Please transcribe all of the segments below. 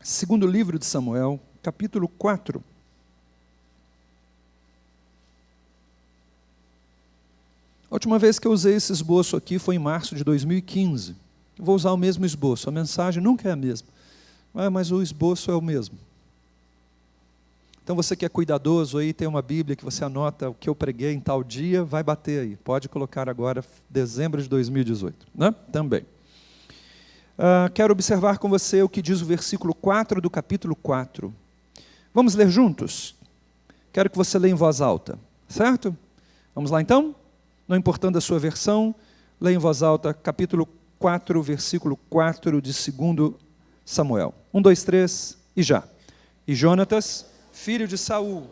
Segundo livro de Samuel, capítulo 4. A última vez que eu usei esse esboço aqui foi em março de 2015. Eu vou usar o mesmo esboço, a mensagem nunca é a mesma, mas o esboço é o mesmo. Então você que é cuidadoso aí, tem uma Bíblia que você anota o que eu preguei em tal dia, vai bater aí. Pode colocar agora, dezembro de 2018, né? Também. Quero observar com você o que diz o versículo 4 do capítulo 4. Vamos ler juntos? Quero que você leia em voz alta, certo? Vamos lá então? Não importando a sua versão, leia em voz alta, capítulo 4, versículo 4 de 2 Samuel. 1, 2, 3, e já. E Jonatas, filho de Saul.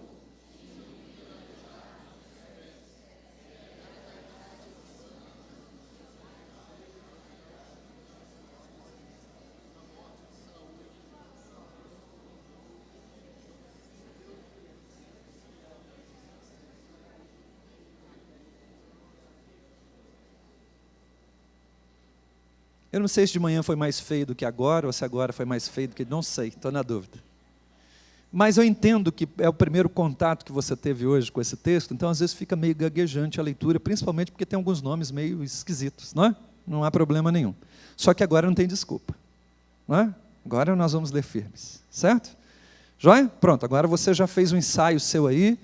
Eu não sei se de manhã foi mais feio do que agora, ou se agora foi mais feio do que... Não sei, estou na dúvida. Mas eu entendo que é o primeiro contato que você teve hoje com esse texto, então às vezes fica meio gaguejante a leitura, principalmente porque tem alguns nomes meio esquisitos, não é? Não há problema nenhum. Só que agora não tem desculpa, não é? Agora nós vamos ler firmes, certo? Joia? Pronto, agora você já fez um ensaio seu aí,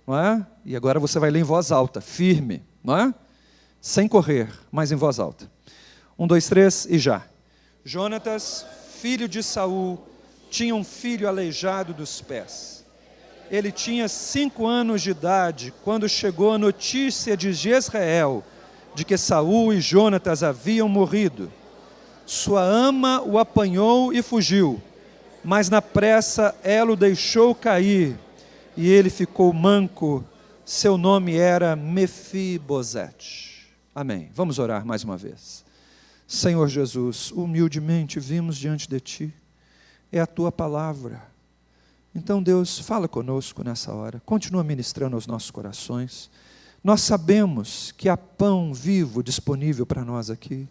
não é? E agora você vai ler em voz alta, firme, não é? Sem correr, mas em voz alta. 1, 2, 3 e já. Jonatas, filho de Saul, tinha um filho aleijado dos pés. Ele tinha 5 anos de idade quando chegou a notícia de Jezreel de que Saul e Jonatas haviam morrido. Sua ama o apanhou e fugiu, mas na pressa ela o deixou cair e ele ficou manco. Seu nome era Mefibosete. Amém. Vamos orar mais uma vez. Senhor Jesus, humildemente vimos diante de Ti, é a Tua palavra. Então, Deus, fala conosco nessa hora, continua ministrando aos nossos corações. Nós sabemos que há pão vivo disponível para nós aqui.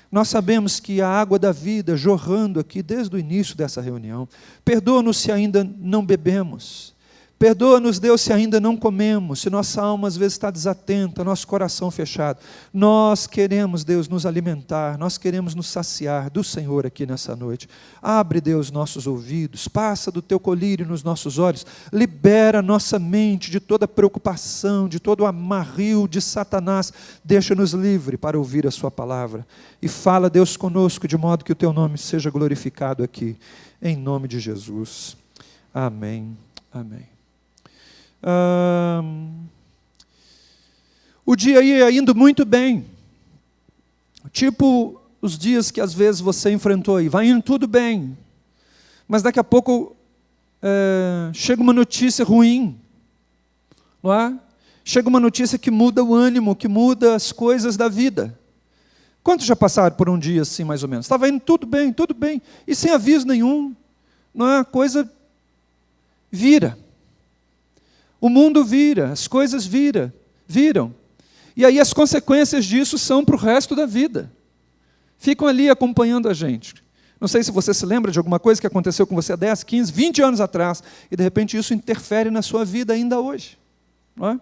Nós sabemos que há água da vida jorrando aqui desde o início dessa reunião. Perdoa-nos se ainda não bebemos. Perdoa-nos, Deus, se ainda não comemos, se nossa alma às vezes está desatenta, nosso coração fechado. Nós queremos, Deus, nos alimentar, nós queremos nos saciar do Senhor aqui nessa noite. Abre, Deus, nossos ouvidos, passa do Teu colírio nos nossos olhos, libera nossa mente de toda preocupação, de todo amarrio de Satanás. Deixa-nos livre para ouvir a Sua palavra. E fala, Deus, conosco, de modo que o Teu nome seja glorificado aqui, em nome de Jesus. Amém. Amém. O dia ia indo muito bem, tipo os dias que às vezes você enfrentou aí, vai indo tudo bem, mas daqui a pouco chega uma notícia ruim, não é? Chega uma notícia que muda o ânimo, que muda as coisas da vida. Quantos já passaram por um dia assim mais ou menos? Estava indo tudo bem, e sem aviso nenhum, não é? A coisa vira. O mundo vira, as coisas viram. E aí as consequências disso são para o resto da vida. Ficam ali acompanhando a gente. Não sei se você se lembra de alguma coisa que aconteceu com você há 10, 15, 20 anos atrás, e de repente isso interfere na sua vida ainda hoje. Não é?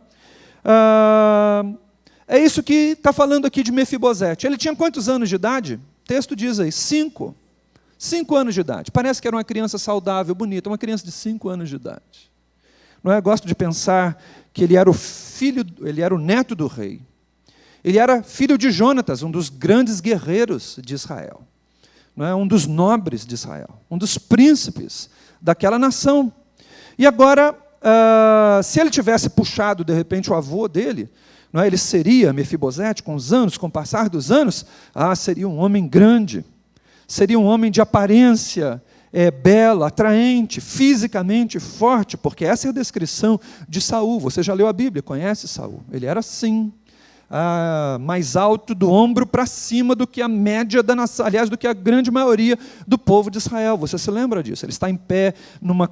É isso que está falando aqui de Mefibosete. Ele tinha quantos anos de idade? O texto diz aí, 5. 5 anos de idade. Parece que era uma criança saudável, bonita, uma criança de 5 anos de idade. Não é? Gosto de pensar que ele era o neto do rei. Ele era filho de Jonatas, um dos grandes guerreiros de Israel. Não é? Um dos nobres de Israel, um dos príncipes daquela nação. E agora, se ele tivesse puxado, de repente, o avô dele, não é? Ele seria Mefibosete, com os anos, com o passar dos anos, seria um homem grande, seria um homem de aparência bela, atraente, fisicamente forte, porque essa é a descrição de Saul. Você já leu a Bíblia, conhece Saul? Ele era assim, mais alto do ombro para cima do que a média da nação, aliás, do que a grande maioria do povo de Israel. Você se lembra disso? Ele está em pé numa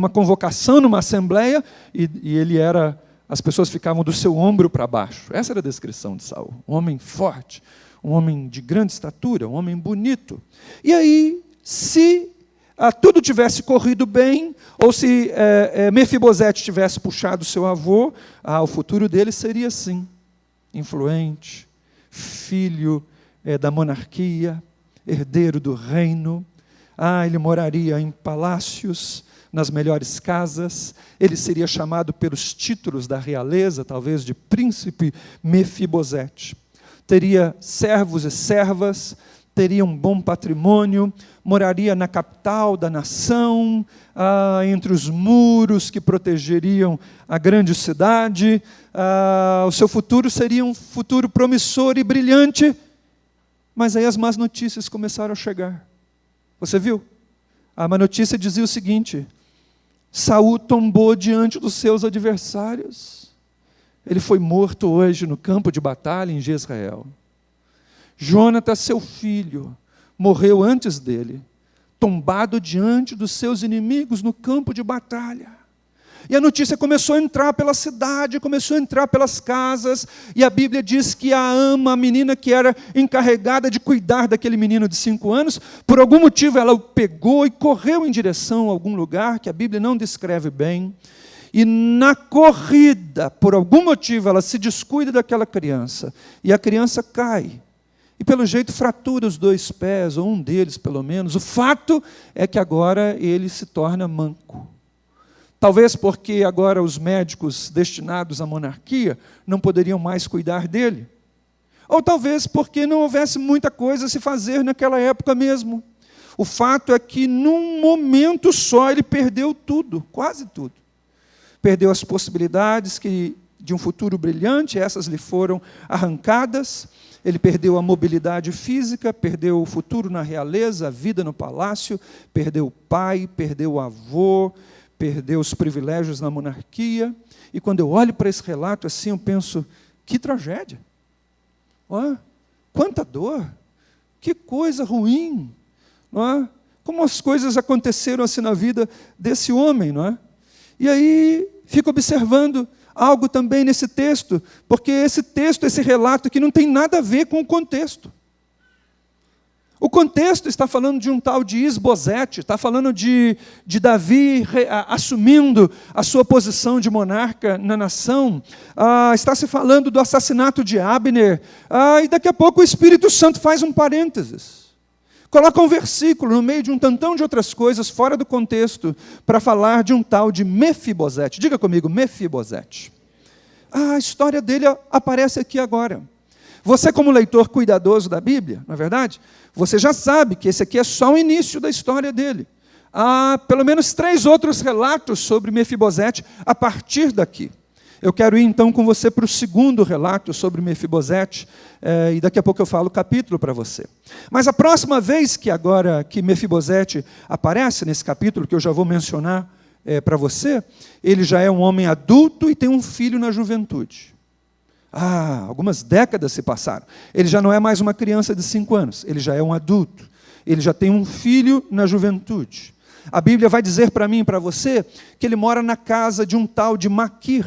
convocação, numa assembleia, e ele era, as pessoas ficavam do seu ombro para baixo. Essa era a descrição de Saul. Um homem forte, um homem de grande estatura, um homem bonito. E aí, se tudo tivesse corrido bem, ou se Mefibosete tivesse puxado seu avô, o futuro dele seria assim, influente, filho da monarquia, herdeiro do reino. Ele moraria em palácios, nas melhores casas, ele seria chamado pelos títulos da realeza, talvez de príncipe Mefibosete. Teria servos e servas, teria um bom patrimônio, moraria na capital da nação, entre os muros que protegeriam a grande cidade. O seu futuro seria um futuro promissor e brilhante, mas aí as más notícias começaram a chegar. Você viu? A má notícia dizia o seguinte: Saul tombou diante dos seus adversários. Ele foi morto hoje no campo de batalha em Jezreel. Jonatas, seu filho, morreu antes dele, tombado diante dos seus inimigos no campo de batalha. E a notícia começou a entrar pela cidade, começou a entrar pelas casas, e a Bíblia diz que a ama, a menina que era encarregada de cuidar daquele menino de 5 anos, por algum motivo ela o pegou e correu em direção a algum lugar que a Bíblia não descreve bem, e na corrida, por algum motivo, ela se descuida daquela criança, e a criança cai, e pelo jeito fratura os 2 pés, ou um deles pelo menos. O fato é que agora ele se torna manco. Talvez porque agora os médicos destinados à monarquia não poderiam mais cuidar dele. Ou talvez porque não houvesse muita coisa a se fazer naquela época mesmo. O fato é que, num momento só, ele perdeu tudo, quase tudo. Perdeu as possibilidades de um futuro brilhante, essas lhe foram arrancadas. Ele perdeu a mobilidade física, perdeu o futuro na realeza, a vida no palácio, perdeu o pai, perdeu o avô, perdeu os privilégios na monarquia. E quando eu olho para esse relato assim, eu penso, que tragédia. Quanta dor, que coisa ruim. Como as coisas aconteceram assim na vida desse homem. E aí, fico observando algo também nesse texto, porque esse texto, esse relato aqui não tem nada a ver com o contexto. O contexto está falando de um tal de Isbosete, está falando de Davi assumindo a sua posição de monarca na nação, está se falando do assassinato de Abner, e daqui a pouco o Espírito Santo faz um parênteses. Coloca um versículo no meio de um tantão de outras coisas, fora do contexto, para falar de um tal de Mefibosete. Diga comigo, Mefibosete. A história dele aparece aqui agora. Você, como leitor cuidadoso da Bíblia, não é verdade? Você já sabe que esse aqui é só o início da história dele. Há pelo menos 3 outros relatos sobre Mefibosete a partir daqui. Eu quero ir então com você para o segundo relato sobre Mefibosete, e daqui a pouco eu falo o capítulo para você. Mas a próxima vez que Mefibosete aparece nesse capítulo, que eu já vou mencionar para você, ele já é um homem adulto e tem um filho na juventude. Algumas décadas se passaram. Ele já não é mais uma criança de 5 anos, ele já é um adulto. Ele já tem um filho na juventude. A Bíblia vai dizer para mim e para você que ele mora na casa de um tal de Maquir.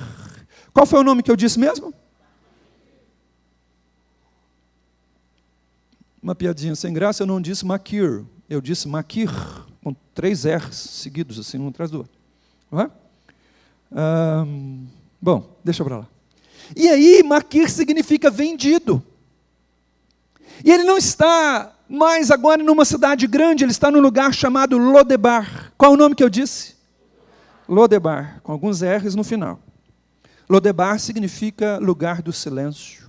Qual foi o nome que eu disse mesmo? Uma piadinha sem graça, eu não disse Maquir, eu disse Maquir, com 3 R's seguidos, assim, um atrás do outro. Não é? Bom, deixa para lá. E aí, Maquir significa vendido. E ele não está mais agora numa cidade grande, ele está num lugar chamado Lodebar. Qual é o nome que eu disse? Lodebar, com alguns R's no final. Lodebar significa lugar do silêncio,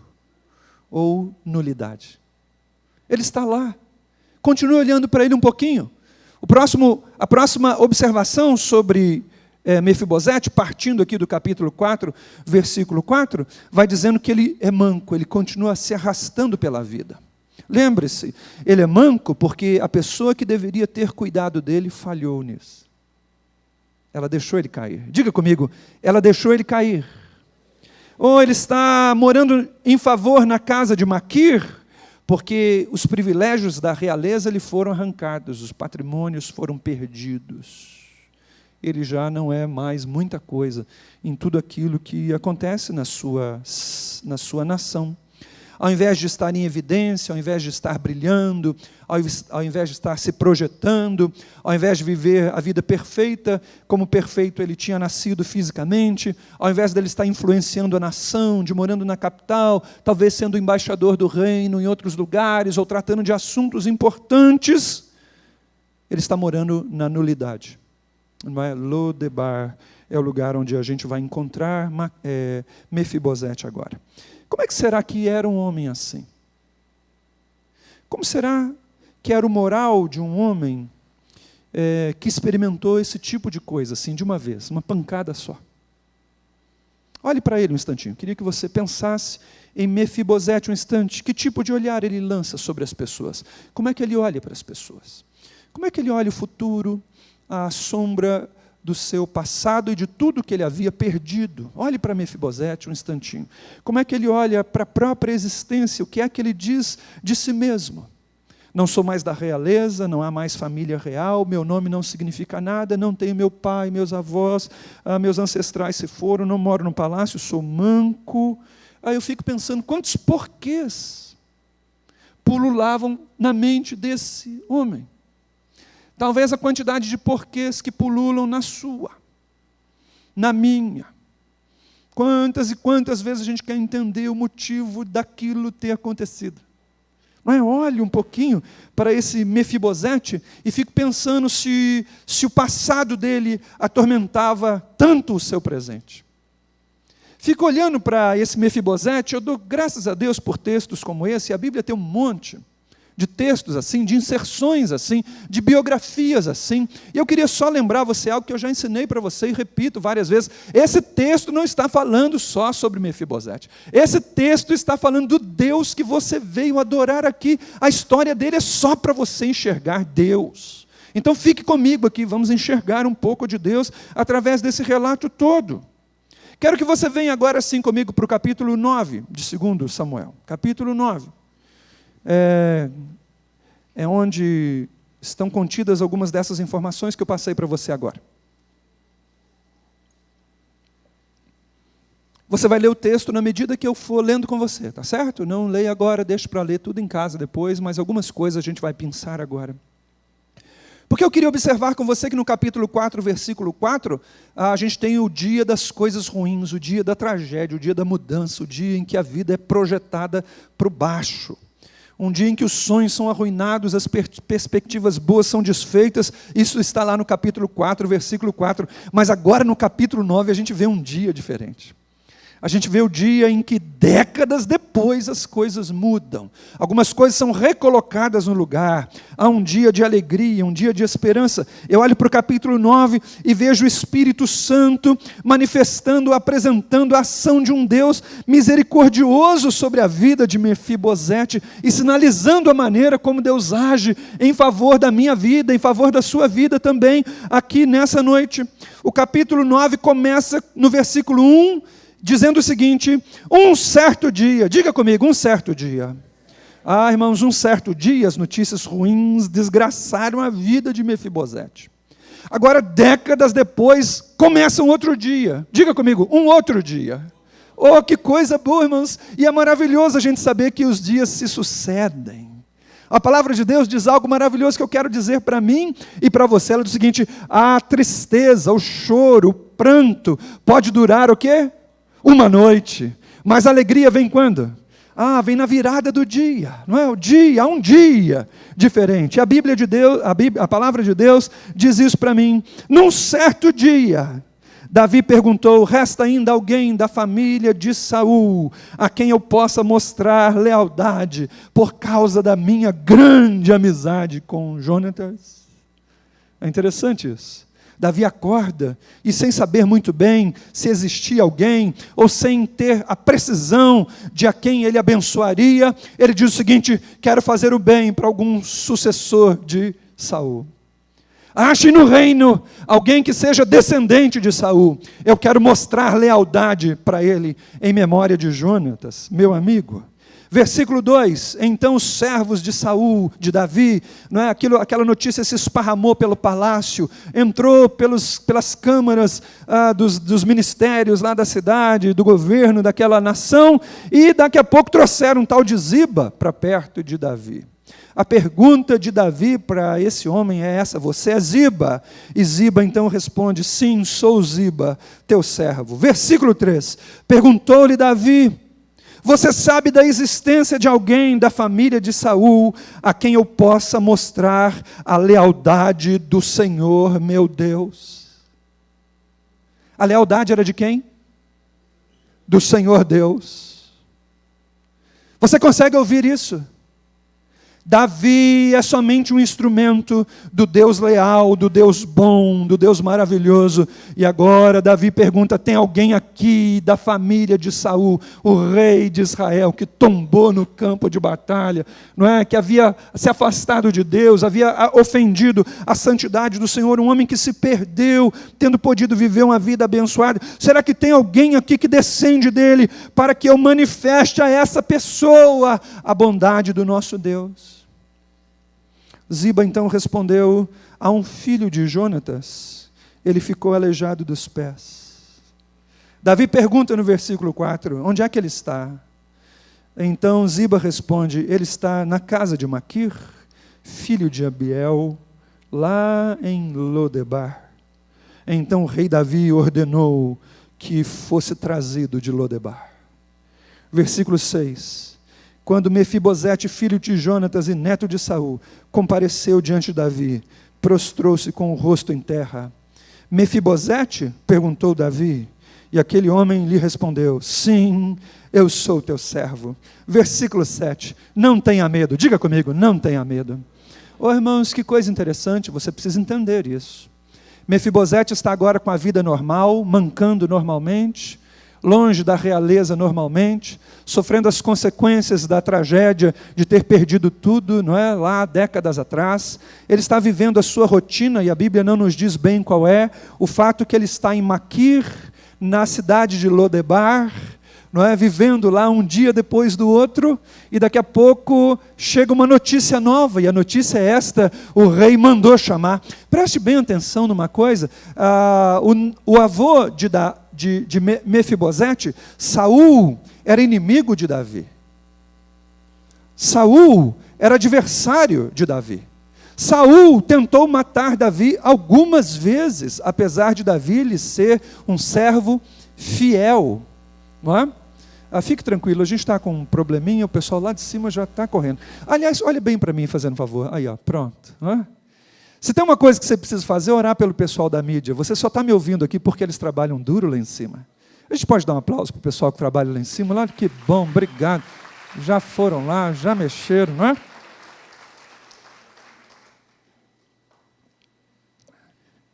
ou nulidade. Ele está lá. Continue olhando para ele um pouquinho. A próxima observação sobre Mefibosete, partindo aqui do capítulo 4, versículo 4, vai dizendo que ele é manco, ele continua se arrastando pela vida. Lembre-se, ele é manco porque a pessoa que deveria ter cuidado dele falhou nisso. Ela deixou ele cair. Diga comigo, ela deixou ele cair. Ou ele está morando em favor na casa de Maquir, porque os privilégios da realeza lhe foram arrancados, os patrimônios foram perdidos. Ele já não é mais muita coisa em tudo aquilo que acontece na sua nação. ao invés de estar em evidência, ao invés de estar brilhando, ao invés de estar se projetando, ao invés de viver a vida perfeita, como perfeito ele tinha nascido fisicamente, ao invés dele estar influenciando a nação, de morando na capital, talvez sendo embaixador do reino em outros lugares, ou tratando de assuntos importantes, ele está morando na nulidade. Não é? Lodebar é o lugar onde a gente vai encontrar Mefibosete agora. Como é que será que era um homem assim? Como será que era o moral de um homem que experimentou esse tipo de coisa, assim, de uma vez, uma pancada só? Olhe para ele um instantinho. Queria que você pensasse em Mefibosete um instante. Que tipo de olhar ele lança sobre as pessoas? Como é que ele olha para as pessoas? Como é que ele olha o futuro, a sombra do seu passado e de tudo que ele havia perdido? Olhe para Mefibosete um instantinho. Como é que ele olha para a própria existência? O que é que ele diz de si mesmo? Não sou mais da realeza, não há mais família real, meu nome não significa nada, não tenho meu pai, meus avós, meus ancestrais se foram, não moro no palácio, sou manco. Aí eu fico pensando, quantos porquês pululavam na mente desse homem? Talvez a quantidade de porquês que pululam na sua, na minha. Quantas e quantas vezes a gente quer entender o motivo daquilo ter acontecido. Não é? Olhe um pouquinho para esse Mefibosete e fico pensando se o passado dele atormentava tanto o seu presente. Fico olhando para esse Mefibosete, eu dou graças a Deus por textos como esse, e a Bíblia tem um monte de textos assim, de inserções assim, de biografias assim. E eu queria só lembrar você algo que eu já ensinei para você e repito várias vezes. Esse texto não está falando só sobre Mefibosete. Esse texto está falando do Deus que você veio adorar aqui. A história dele é só para você enxergar Deus. Então fique comigo aqui, vamos enxergar um pouco de Deus através desse relato todo. Quero que você venha agora assim comigo para o capítulo 9 de 2 Samuel. Capítulo 9. É onde estão contidas algumas dessas informações que eu passei para você agora. Você vai ler o texto na medida que eu for lendo com você, tá certo? Não leia agora, deixe para ler tudo em casa depois, mas algumas coisas a gente vai pensar agora. Porque eu queria observar com você que no capítulo 4, versículo 4, a gente tem o dia das coisas ruins, o dia da tragédia, o dia da mudança, o dia em que a vida é projetada para o baixo. Um dia em que os sonhos são arruinados, as perspectivas boas são desfeitas. Isso está lá no capítulo 4, versículo 4. Mas agora no capítulo 9 a gente vê um dia diferente. A gente vê o dia em que décadas depois as coisas mudam. Algumas coisas são recolocadas no lugar. Há um dia de alegria, um dia de esperança. Eu olho para o capítulo 9 e vejo o Espírito Santo manifestando, apresentando a ação de um Deus misericordioso sobre a vida de Mefibosete e sinalizando a maneira como Deus age em favor da minha vida, em favor da sua vida também, aqui nessa noite. O capítulo 9 começa no versículo 1, dizendo o seguinte: um certo dia, diga comigo, um certo dia. Ah, irmãos, um certo dia as notícias ruins desgraçaram a vida de Mefibosete. Agora, décadas depois, começa um outro dia. Diga comigo, um outro dia. Oh, que coisa boa, irmãos. E é maravilhoso a gente saber que os dias se sucedem. A palavra de Deus diz algo maravilhoso que eu quero dizer para mim e para você. Ela diz o seguinte: a tristeza, o choro, o pranto pode durar o quê? Uma noite, mas a alegria vem quando? Vem na virada do dia, não é? O dia, há um dia diferente. A Bíblia de Deus, a palavra de Deus diz isso para mim. Num certo dia, Davi perguntou: resta ainda alguém da família de Saul, a quem eu possa mostrar lealdade, por causa da minha grande amizade com Jonatas? É interessante isso. Davi acorda e, sem saber muito bem se existia alguém, ou sem ter a precisão de a quem ele abençoaria, ele diz o seguinte: quero fazer o bem para algum sucessor de Saul. Ache no reino alguém que seja descendente de Saul. Eu quero mostrar lealdade para ele em memória de Jonatas, meu amigo. Versículo 2, então os servos de Saul, de Davi, não é? Aquela notícia se esparramou pelo palácio, entrou pelas câmaras dos ministérios lá da cidade, do governo daquela nação, e daqui a pouco trouxeram um tal de Ziba para perto de Davi. A pergunta de Davi para esse homem é essa: você é Ziba? E Ziba então responde: sim, sou Ziba, teu servo. Versículo 3, perguntou-lhe Davi: você sabe da existência de alguém da família de Saul a quem eu possa mostrar a lealdade do Senhor meu Deus? A lealdade era de quem? Do Senhor Deus. Você consegue ouvir isso? Davi é somente um instrumento do Deus leal, do Deus bom, do Deus maravilhoso. E agora Davi pergunta: tem alguém aqui da família de Saul, o rei de Israel, que tombou no campo de batalha, não é? Que havia se afastado de Deus, havia ofendido a santidade do Senhor, um homem que se perdeu, tendo podido viver uma vida abençoada. Será que tem alguém aqui que descende dele, para que eu manifeste a essa pessoa a bondade do nosso Deus? Ziba então respondeu: a um filho de Jonatas, ele ficou aleijado dos pés. Davi pergunta no versículo 4, onde é que ele está? Então Ziba responde: ele está na casa de Maquir, filho de Abiel, lá em Lodebar. Então o rei Davi ordenou que fosse trazido de Lodebar. Versículo 6. Quando Mefibosete, filho de Jonatas e neto de Saul, compareceu diante de Davi, prostrou-se com o rosto em terra. Mefibosete? Perguntou Davi, e aquele homem lhe respondeu: sim, eu sou teu servo. Versículo 7, não tenha medo, diga comigo, não tenha medo. Oh, irmãos, que coisa interessante, você precisa entender isso. Mefibosete está agora com a vida normal, mancando normalmente, longe da realeza normalmente, sofrendo as consequências da tragédia de ter perdido tudo, não é? Lá décadas atrás. Ele está vivendo a sua rotina, e a Bíblia não nos diz bem qual é. O fato que ele está em Maquir, na cidade de Lodebar, não é? Vivendo lá um dia depois do outro, e daqui a pouco chega uma notícia nova, e a notícia é esta: o rei mandou chamar. Preste bem atenção numa coisa, o avô de Mefibosete, Saul, era inimigo de Davi. Saul era adversário de Davi. Saul tentou matar Davi algumas vezes, apesar de Davi lhe ser um servo fiel, não é? Fique tranquilo, a gente está com um probleminha, o pessoal lá de cima já está correndo. Aliás, olhe bem para mim, fazendo um favor. Aí, ó, pronto. Não é? Se tem uma coisa que você precisa fazer, é orar pelo pessoal da mídia. Você só está me ouvindo aqui porque eles trabalham duro lá em cima. A gente pode dar um aplauso para o pessoal que trabalha lá em cima? Lá, que bom, obrigado. Já foram lá, já mexeram, não é?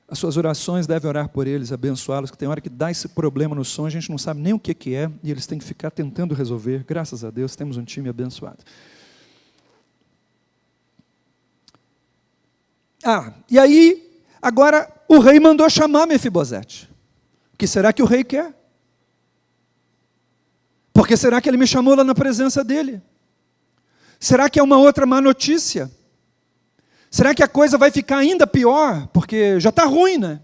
As suas orações devem orar por eles, abençoá-los, que tem hora que dá esse problema no som, a gente não sabe nem o que é, e eles têm que ficar tentando resolver. Graças a Deus, temos um time abençoado. E aí, agora o rei mandou chamar Mefibosete. O que será que o rei quer? Porque será que ele me chamou lá na presença dele? Será que é uma outra má notícia? Será que a coisa vai ficar ainda pior? Porque já está ruim, né?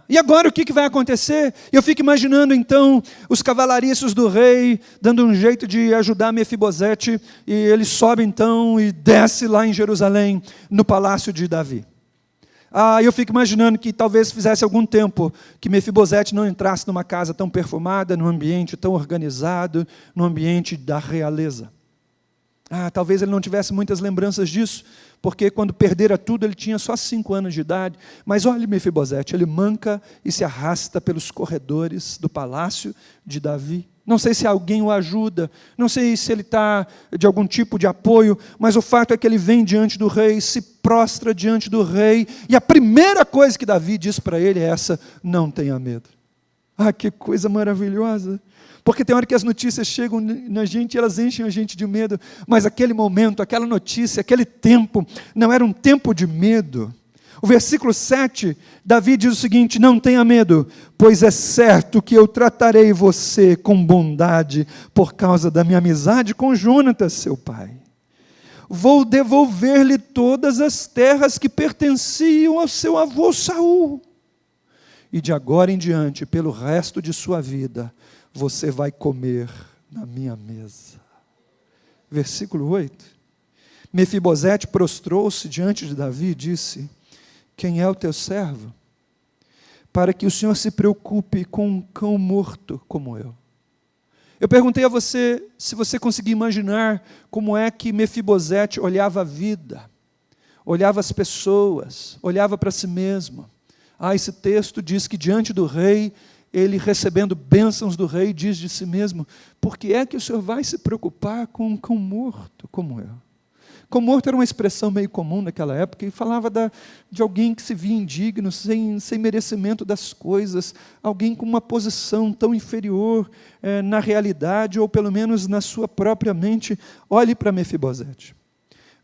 E agora o que vai acontecer? Eu fico imaginando então os cavalariços do rei dando um jeito de ajudar Mefibosete, e ele sobe então e desce lá em Jerusalém, no palácio de Davi. Eu fico imaginando que talvez fizesse algum tempo que Mefibosete não entrasse numa casa tão perfumada, num ambiente tão organizado, num ambiente da realeza. Talvez ele não tivesse muitas lembranças disso, porque quando perdera tudo ele tinha só 5 anos de idade. Mas olhe Mefibosete, ele manca e se arrasta pelos corredores do palácio de Davi. Não sei se alguém o ajuda, não sei se ele está de algum tipo de apoio, mas o fato é que ele vem diante do rei, se prostra diante do rei, e a primeira coisa que Davi diz para ele é essa: não tenha medo. Que coisa maravilhosa! Porque tem hora que as notícias chegam na gente e elas enchem a gente de medo, mas aquele momento, aquela notícia, aquele tempo, não era um tempo de medo. O versículo 7, Davi diz o seguinte: não tenha medo, pois é certo que eu tratarei você com bondade por causa da minha amizade com Jonatas, seu pai. Vou devolver-lhe todas as terras que pertenciam ao seu avô Saul. E de agora em diante, pelo resto de sua vida, você vai comer na minha mesa. Versículo 8. Mefibosete prostrou-se diante de Davi e disse: quem é o teu servo? Para que o Senhor se preocupe com um cão morto como eu. Eu perguntei a você se você conseguia imaginar como é que Mefibosete olhava a vida, olhava as pessoas, olhava para si mesmo. Esse texto diz que diante do rei, ele recebendo bênçãos do rei, diz de si mesmo: por que é que o Senhor vai se preocupar com um cão morto como eu? Cão morto era uma expressão meio comum naquela época, e falava de alguém que se via indigno, sem merecimento das coisas, alguém com uma posição tão inferior na realidade, ou pelo menos na sua própria mente. Olhe para Mefibosete.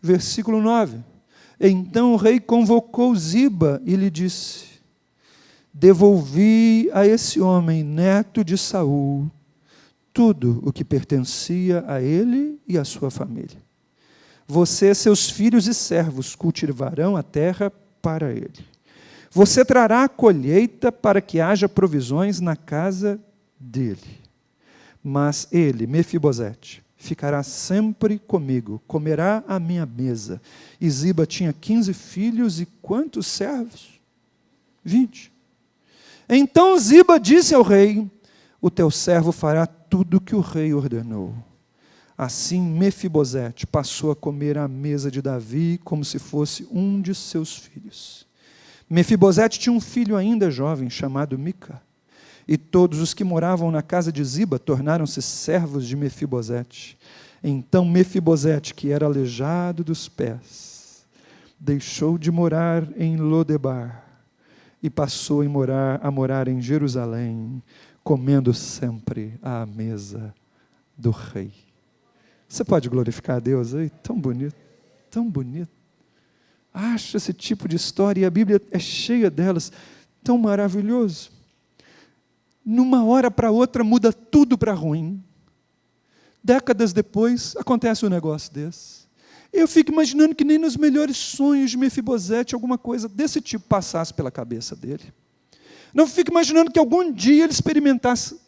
Versículo 9. Então o rei convocou Ziba e lhe disse: devolvi a esse homem, neto de Saul, tudo o que pertencia a ele e à sua família. Você, seus filhos e servos, cultivarão a terra para ele. Você trará a colheita para que haja provisões na casa dele. Mas ele, Mefibosete, ficará sempre comigo, comerá à minha mesa. E Ziba tinha 15 filhos e quantos servos? 20. Então Ziba disse ao rei: o teu servo fará tudo o que o rei ordenou. Assim Mefibosete passou a comer à mesa de Davi como se fosse um de seus filhos. Mefibosete tinha um filho ainda jovem, chamado Mica. E todos os que moravam na casa de Ziba tornaram-se servos de Mefibosete. Então Mefibosete, que era aleijado dos pés, deixou de morar em Lodebar e passou a morar em Jerusalém, comendo sempre à mesa do rei. Você pode glorificar a Deus aí? Tão bonito, tão bonito. Acho esse tipo de história, e a Bíblia é cheia delas, tão maravilhoso. Numa hora para outra muda tudo para ruim. Décadas depois acontece um negócio desse. Eu fico imaginando que nem nos melhores sonhos de Mefibosete alguma coisa desse tipo passasse pela cabeça dele. Não fico imaginando que algum dia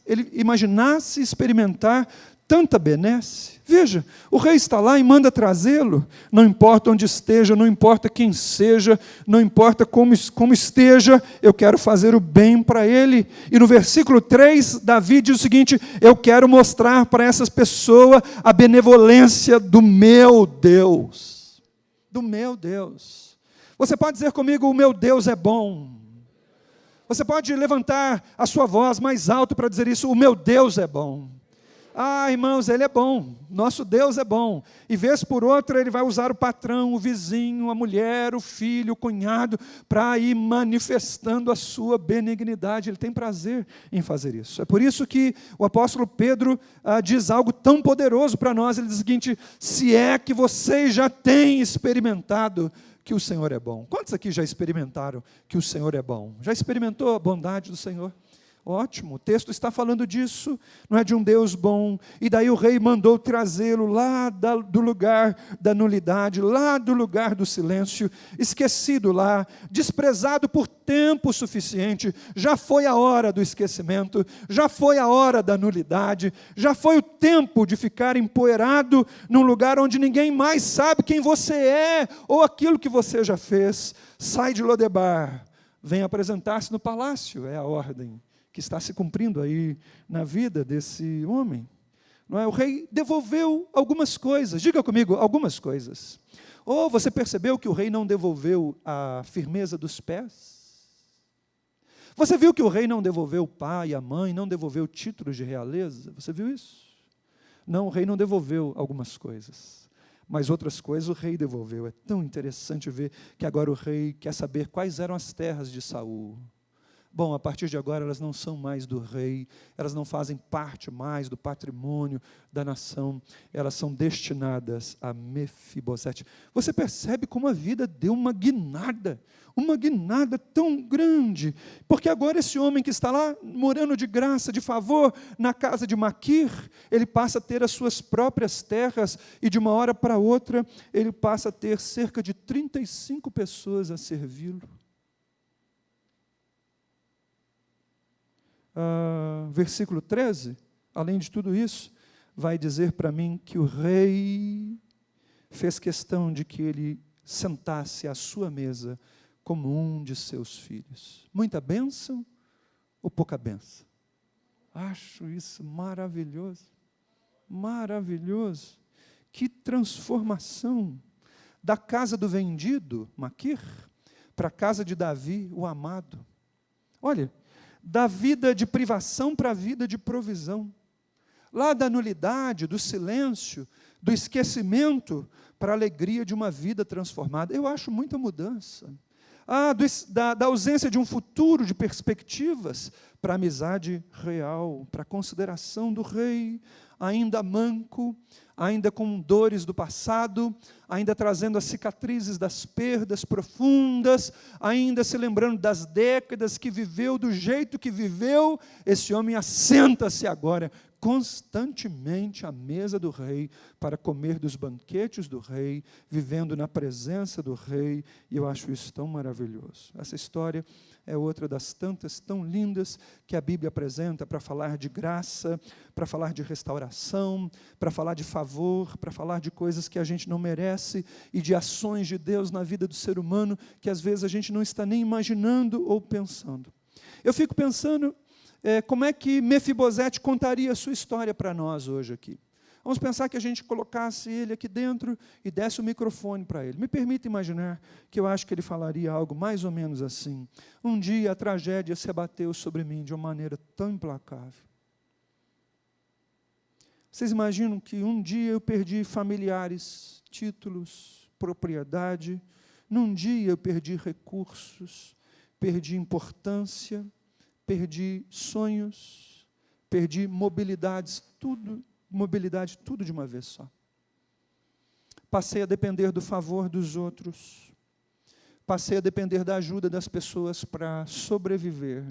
ele imaginasse experimentar tanta benesse. Veja, o rei está lá e manda trazê-lo, não importa onde esteja, não importa quem seja, não importa como esteja, eu quero fazer o bem para ele. E no versículo 3, Davi diz o seguinte: eu quero mostrar para essas pessoas a benevolência do meu Deus. Do meu Deus. Você pode dizer comigo: o meu Deus é bom. Você pode levantar a sua voz mais alto para dizer isso: o meu Deus é bom. Irmãos, Ele é bom, nosso Deus é bom. E vez por outra Ele vai usar o patrão, o vizinho, a mulher, o filho, o cunhado, para ir manifestando a sua benignidade. Ele tem prazer em fazer isso. É por isso que o apóstolo Pedro diz algo tão poderoso para nós. Ele diz o seguinte: se é que vocês já têm experimentado que o Senhor é bom. Quantos aqui já experimentaram que o Senhor é bom? Já experimentou a bondade do Senhor? Ótimo, o texto está falando disso, não é de um Deus bom. E daí o rei mandou trazê-lo lá do lugar da nulidade, lá do lugar do silêncio, esquecido lá, desprezado por tempo suficiente. Já foi a hora do esquecimento, já foi a hora da nulidade, já foi o tempo de ficar empoeirado num lugar onde ninguém mais sabe quem você é ou aquilo que você já fez. Sai de Lodebar, vem apresentar-se no palácio, é a ordem que está se cumprindo aí na vida desse homem. Não é? O rei devolveu algumas coisas. Diga comigo, algumas coisas. Ou você percebeu que o rei não devolveu a firmeza dos pés? Você viu que o rei não devolveu o pai e a mãe, não devolveu títulos de realeza? Você viu isso? Não, o rei não devolveu algumas coisas, mas outras coisas o rei devolveu. É tão interessante ver que agora o rei quer saber quais eram as terras de Saul. Bom, a partir de agora elas não são mais do rei, elas não fazem parte mais do patrimônio da nação, elas são destinadas a Mefibosete. Você percebe como a vida deu uma guinada tão grande, porque agora esse homem que está lá, morando de graça, de favor, na casa de Maquir, ele passa a ter as suas próprias terras, e de uma hora para outra, ele passa a ter cerca de 35 pessoas a servi-lo. Versículo 13, além de tudo isso, vai dizer para mim que o rei fez questão de que ele sentasse à sua mesa como um de seus filhos. Muita bênção ou pouca bênção? Acho isso maravilhoso, maravilhoso. Que transformação da casa do vendido, Maquir, para a casa de Davi, o amado. Olha, da vida de privação para a vida de provisão. Lá da nulidade, do silêncio, do esquecimento, para a alegria de uma vida transformada. Eu acho muita mudança. Da ausência de um futuro, de perspectivas, para a amizade real, para a consideração do rei, ainda manco, ainda com dores do passado, ainda trazendo as cicatrizes das perdas profundas, ainda se lembrando das décadas que viveu, do jeito que viveu, esse homem assenta-se agora constantemente à mesa do rei, para comer dos banquetes do rei, vivendo na presença do rei, e eu acho isso tão maravilhoso. Essa história é outra das tantas tão lindas que a Bíblia apresenta para falar de graça, para falar de restauração, para falar de favor, para falar de coisas que a gente não merece, e de ações de Deus na vida do ser humano, que às vezes a gente não está nem imaginando ou pensando. Eu fico pensando, como é que Mefibosete contaria a sua história para nós hoje aqui? Vamos pensar que a gente colocasse ele aqui dentro e desse o microfone para ele. Me permita imaginar que eu acho que ele falaria algo mais ou menos assim. Um dia a tragédia se abateu sobre mim de uma maneira tão implacável. Vocês imaginam que um dia eu perdi familiares, títulos, propriedade. Num dia eu perdi recursos, perdi importância, perdi sonhos, perdi mobilidade, tudo de uma vez só. Passei a depender do favor dos outros, passei a depender da ajuda das pessoas para sobreviver,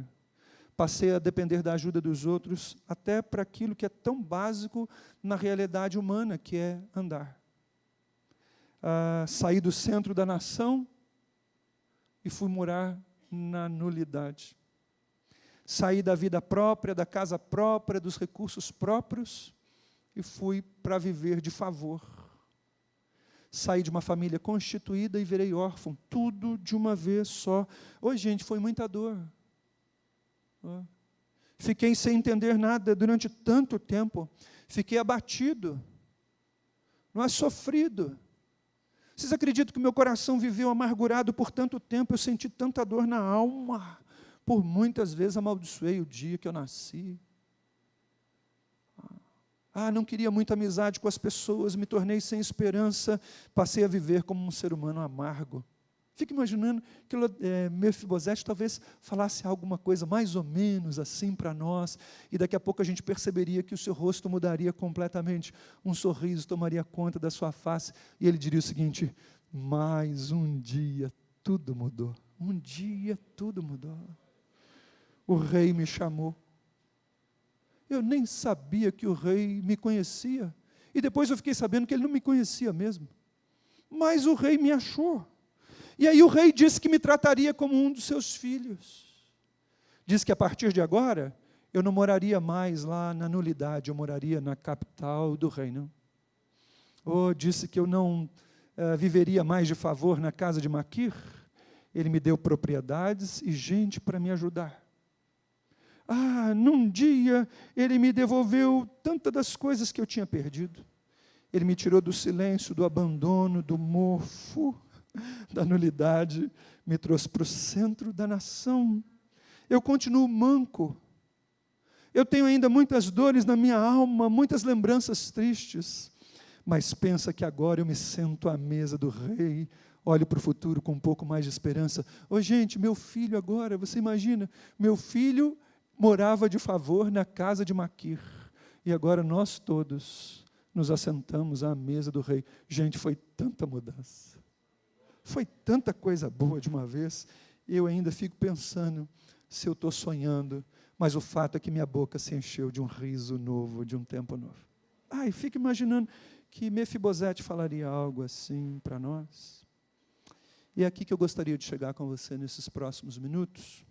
passei a depender da ajuda dos outros até para aquilo que é tão básico na realidade humana, que é andar. Saí do centro da nação e fui morar na nulidade. Saí da vida própria, da casa própria, dos recursos próprios, e fui para viver de favor. Saí de uma família constituída e virei órfão, tudo de uma vez só. Oi, gente, foi muita dor. Fiquei sem entender nada durante tanto tempo. Fiquei abatido. Não é sofrido. Vocês acreditam que o meu coração viveu amargurado por tanto tempo? Eu senti tanta dor na alma. Por muitas vezes amaldiçoei o dia que eu nasci. Não queria muita amizade com as pessoas, me tornei sem esperança, passei a viver como um ser humano amargo. Fico imaginando que Mefibosete talvez falasse alguma coisa mais ou menos assim para nós, e daqui a pouco a gente perceberia que o seu rosto mudaria completamente, um sorriso tomaria conta da sua face, e ele diria o seguinte: mas um dia tudo mudou. Um dia tudo mudou. O rei me chamou. Eu nem sabia que o rei me conhecia. E depois eu fiquei sabendo que ele não me conhecia mesmo. Mas o rei me achou. E aí o rei disse que me trataria como um dos seus filhos. Disse que a partir de agora, eu não moraria mais lá na nulidade, eu moraria na capital do reino. Disse que eu não viveria mais de favor na casa de Maquir. Ele me deu propriedades e gente para me ajudar. Num dia, ele me devolveu tantas das coisas que eu tinha perdido. Ele me tirou do silêncio, do abandono, do mofo, da nulidade, me trouxe para o centro da nação. Eu continuo manco. Eu tenho ainda muitas dores na minha alma, muitas lembranças tristes, mas pensa que agora eu me sento à mesa do rei, olho para o futuro com um pouco mais de esperança. Ô gente, meu filho agora, você imagina, meu filho morava de favor na casa de Maquir, e agora nós todos nos assentamos à mesa do rei. Gente, foi tanta mudança, foi tanta coisa boa de uma vez, eu ainda fico pensando se eu estou sonhando, mas o fato é que minha boca se encheu de um riso novo, de um tempo novo. Ai, fico imaginando que Mefibosete falaria algo assim para nós. E é aqui que eu gostaria de chegar com você nesses próximos minutos.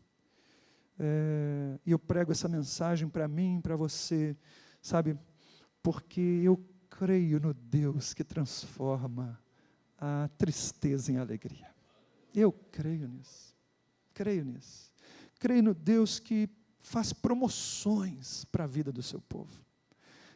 E eu prego essa mensagem para mim, para você, sabe? Porque eu creio no Deus que transforma a tristeza em alegria. Eu creio nisso. Creio nisso. Creio no Deus que faz promoções para a vida do seu povo.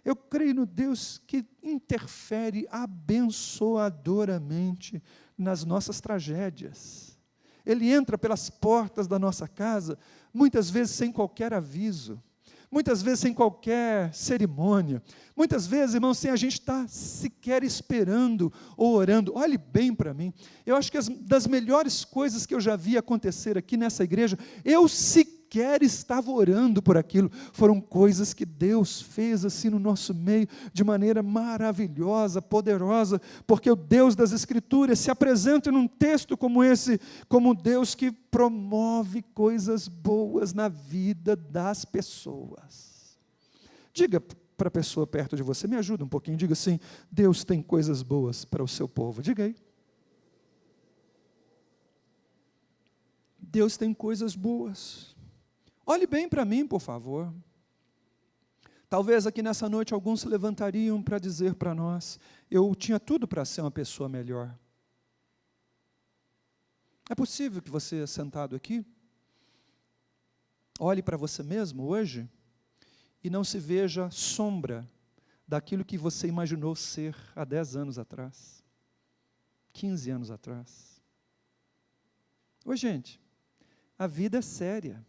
Eu creio no Deus que interfere abençoadoramente nas nossas tragédias. Ele entra pelas portas da nossa casa, muitas vezes sem qualquer aviso, muitas vezes sem qualquer cerimônia, muitas vezes, irmãos, sem a gente estar sequer esperando ou orando. Olhe bem para mim, eu acho que das melhores coisas que eu já vi acontecer aqui nessa igreja, eu sequer estava orando por aquilo, foram coisas que Deus fez assim no nosso meio, de maneira maravilhosa, poderosa, porque o Deus das Escrituras se apresenta num texto como esse, como Deus que promove coisas boas na vida das pessoas. Diga para a pessoa perto de você, me ajuda um pouquinho, diga assim: Deus tem coisas boas para o seu povo. Diga aí. Deus tem coisas boas. Olhe bem para mim, por favor. Talvez aqui nessa noite alguns se levantariam para dizer para nós: eu tinha tudo para ser uma pessoa melhor. É possível que você, sentado aqui, olhe para você mesmo hoje e não se veja sombra daquilo que você imaginou ser há 10 anos atrás, 15 anos atrás. Ô gente, a vida é séria.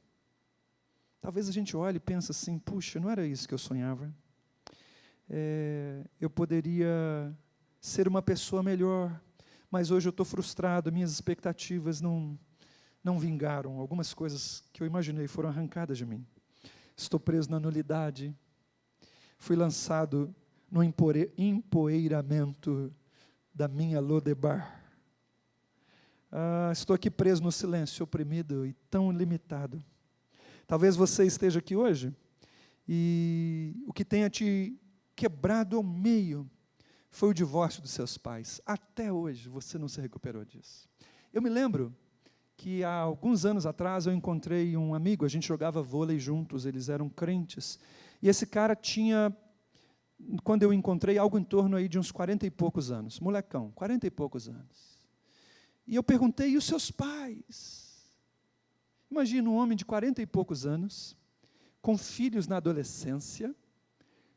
Talvez a gente olhe e pense assim: puxa, não era isso que eu sonhava. Eu poderia ser uma pessoa melhor, mas hoje eu estou frustrado, minhas expectativas não vingaram. Algumas coisas que eu imaginei foram arrancadas de mim. Estou preso na nulidade. Fui lançado no empoeiramento da minha Lodebar. Estou aqui preso no silêncio, oprimido e tão limitado. Talvez você esteja aqui hoje e o que tenha te quebrado ao meio foi o divórcio dos seus pais. Até hoje você não se recuperou disso. Eu me lembro que há alguns anos atrás eu encontrei um amigo, a gente jogava vôlei juntos, eles eram crentes, e esse cara tinha, quando eu encontrei, algo em torno aí de uns 40 e poucos anos, molecão, 40 e poucos anos. E eu perguntei: e os seus pais? Imagina um homem de 40 e poucos anos, com filhos na adolescência,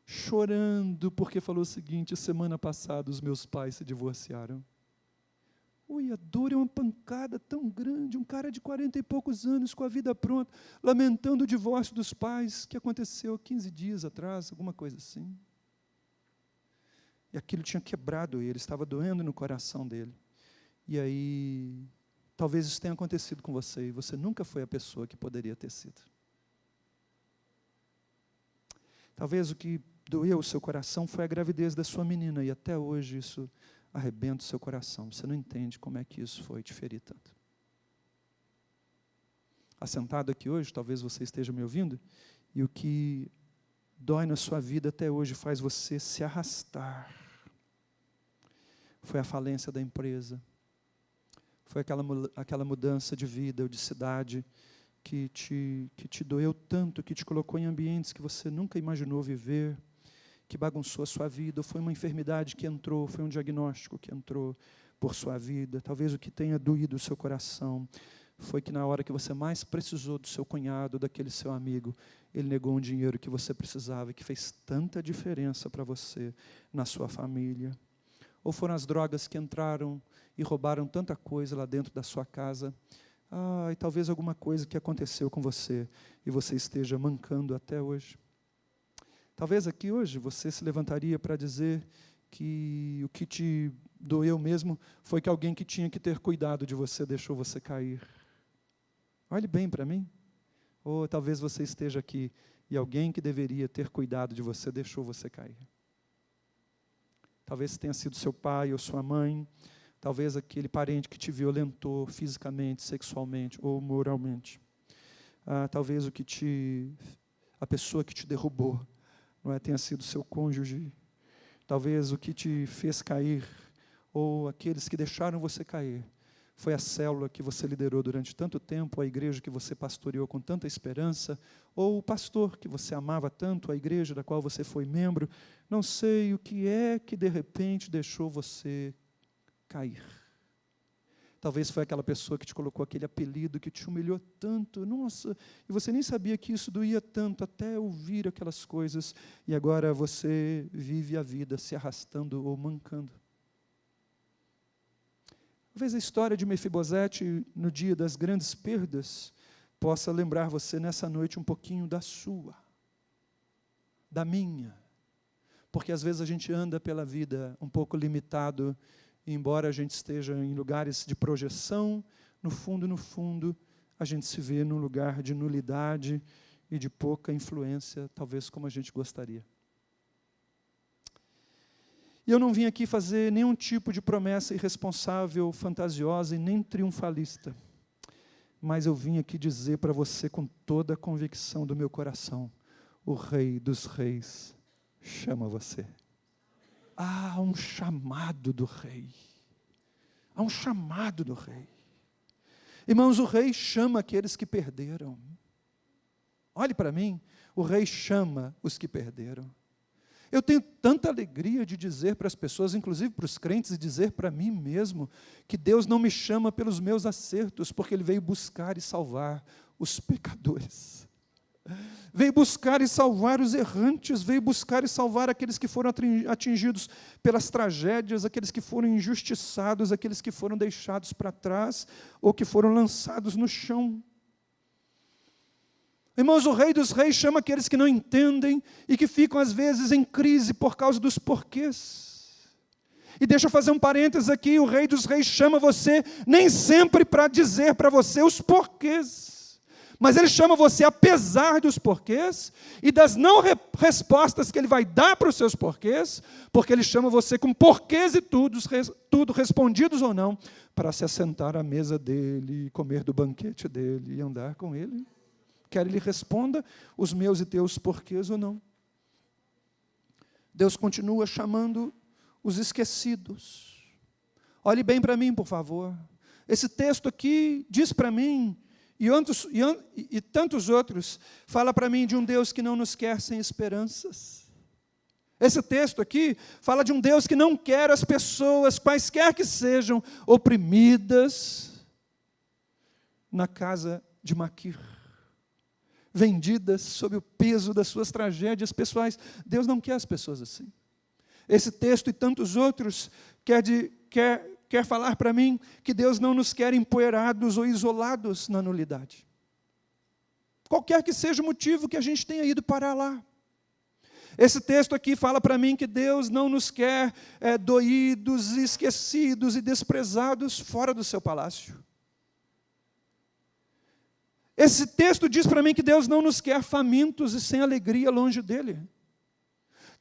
chorando porque falou o seguinte: semana passada os meus pais se divorciaram. Ui, a dor é uma pancada tão grande, um cara de 40 e poucos anos, com a vida pronta, lamentando o divórcio dos pais, que aconteceu 15 dias atrás, alguma coisa assim. E aquilo tinha quebrado ele, estava doendo no coração dele. E aí, talvez isso tenha acontecido com você, e você nunca foi a pessoa que poderia ter sido. Talvez o que doeu o seu coração foi a gravidez da sua menina, e até hoje isso arrebenta o seu coração. Você não entende como é que isso foi te ferir tanto. Assentado aqui hoje, talvez você esteja me ouvindo, e o que dói na sua vida até hoje faz você se arrastar. Foi a falência da empresa, foi aquela mudança de vida ou de cidade que te doeu tanto, que te colocou em ambientes que você nunca imaginou viver, que bagunçou a sua vida, ou foi uma enfermidade que entrou, foi um diagnóstico que entrou por sua vida. Talvez o que tenha doído o seu coração foi que na hora que você mais precisou do seu cunhado, daquele seu amigo, ele negou um dinheiro que você precisava e que fez tanta diferença para você, na sua família. Ou foram as drogas que entraram e roubaram tanta coisa lá dentro da sua casa. E talvez alguma coisa que aconteceu com você e você esteja mancando até hoje. Talvez aqui hoje você se levantaria para dizer que o que te doeu mesmo foi que alguém que tinha que ter cuidado de você deixou você cair. Olhe bem para mim. Ou talvez você esteja aqui e alguém que deveria ter cuidado de você deixou você cair. Talvez tenha sido seu pai ou sua mãe, talvez aquele parente que te violentou fisicamente, sexualmente ou moralmente. Talvez a pessoa que te derrubou, não é, tenha sido seu cônjuge. Talvez o que te fez cair, ou aqueles que deixaram você cair, foi a célula que você liderou durante tanto tempo, a igreja que você pastoreou com tanta esperança, ou o pastor que você amava tanto, a igreja da qual você foi membro. Não sei o que é que de repente deixou você cair. Talvez foi aquela pessoa que te colocou aquele apelido que te humilhou tanto, nossa, e você nem sabia que isso doía tanto, até ouvir aquelas coisas, e agora você vive a vida se arrastando ou mancando. Talvez a história de Mefibosete, no dia das grandes perdas, possa lembrar você nessa noite um pouquinho da sua, da minha, porque às vezes a gente anda pela vida um pouco limitado, e embora a gente esteja em lugares de projeção, no fundo, a gente se vê num lugar de nulidade e de pouca influência, talvez como a gente gostaria. E eu não vim aqui fazer nenhum tipo de promessa irresponsável, fantasiosa e nem triunfalista, mas eu vim aqui dizer para você com toda a convicção do meu coração, o Rei dos Reis chama você. Há um chamado do Rei. Há um chamado do Rei. Irmãos, o Rei chama aqueles que perderam. Olhe para mim, o Rei chama os que perderam. Eu tenho tanta alegria de dizer para as pessoas, inclusive para os crentes, e dizer para mim mesmo, que Deus não me chama pelos meus acertos, porque Ele veio buscar e salvar os pecadores. Veio buscar e salvar os errantes, veio buscar e salvar aqueles que foram atingidos pelas tragédias, aqueles que foram injustiçados, aqueles que foram deixados para trás, ou que foram lançados no chão. Irmãos, o Rei dos Reis chama aqueles que não entendem e que ficam às vezes em crise por causa dos porquês. E deixa eu fazer um parênteses aqui, o Rei dos Reis chama você nem sempre para dizer para você os porquês. Mas Ele chama você apesar dos porquês e das não respostas que Ele vai dar para os seus porquês, porque Ele chama você com porquês e tudo respondidos ou não, para se assentar à mesa dEle, comer do banquete dEle e andar com Ele. Quer Ele responda os meus e teus porquês ou não. Deus continua chamando os esquecidos. Olhe bem para mim, por favor. Esse texto aqui diz para mim, e tantos outros, fala para mim de um Deus que não nos quer sem esperanças. Esse texto aqui fala de um Deus que não quer as pessoas, quaisquer que sejam, oprimidas na casa de Maquir, vendidas sob o peso das suas tragédias pessoais. Deus não quer as pessoas assim. Esse texto e tantos outros quer falar para mim que Deus não nos quer empoeirados ou isolados na nulidade. Qualquer que seja o motivo que a gente tenha ido parar lá. Esse texto aqui fala para mim que Deus não nos quer doídos, esquecidos e desprezados fora do seu palácio. Esse texto diz para mim que Deus não nos quer famintos e sem alegria longe dEle.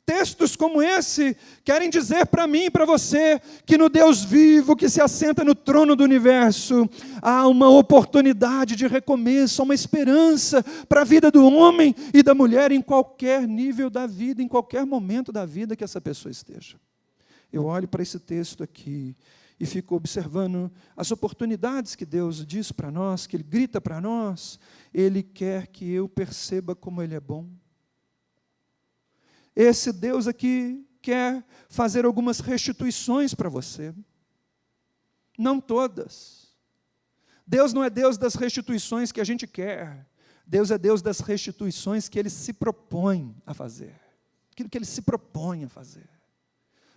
Textos como esse querem dizer para mim e para você que no Deus vivo que se assenta no trono do universo há uma oportunidade de recomeço, uma esperança para a vida do homem e da mulher em qualquer nível da vida, em qualquer momento da vida que essa pessoa esteja. Eu olho para esse texto aqui e fico observando as oportunidades que Deus diz para nós, que Ele grita para nós. Ele quer que eu perceba como Ele é bom. Esse Deus aqui quer fazer algumas restituições para você. Não todas. Deus não é Deus das restituições que a gente quer. Deus é Deus das restituições que Ele se propõe a fazer. Aquilo que Ele se propõe a fazer.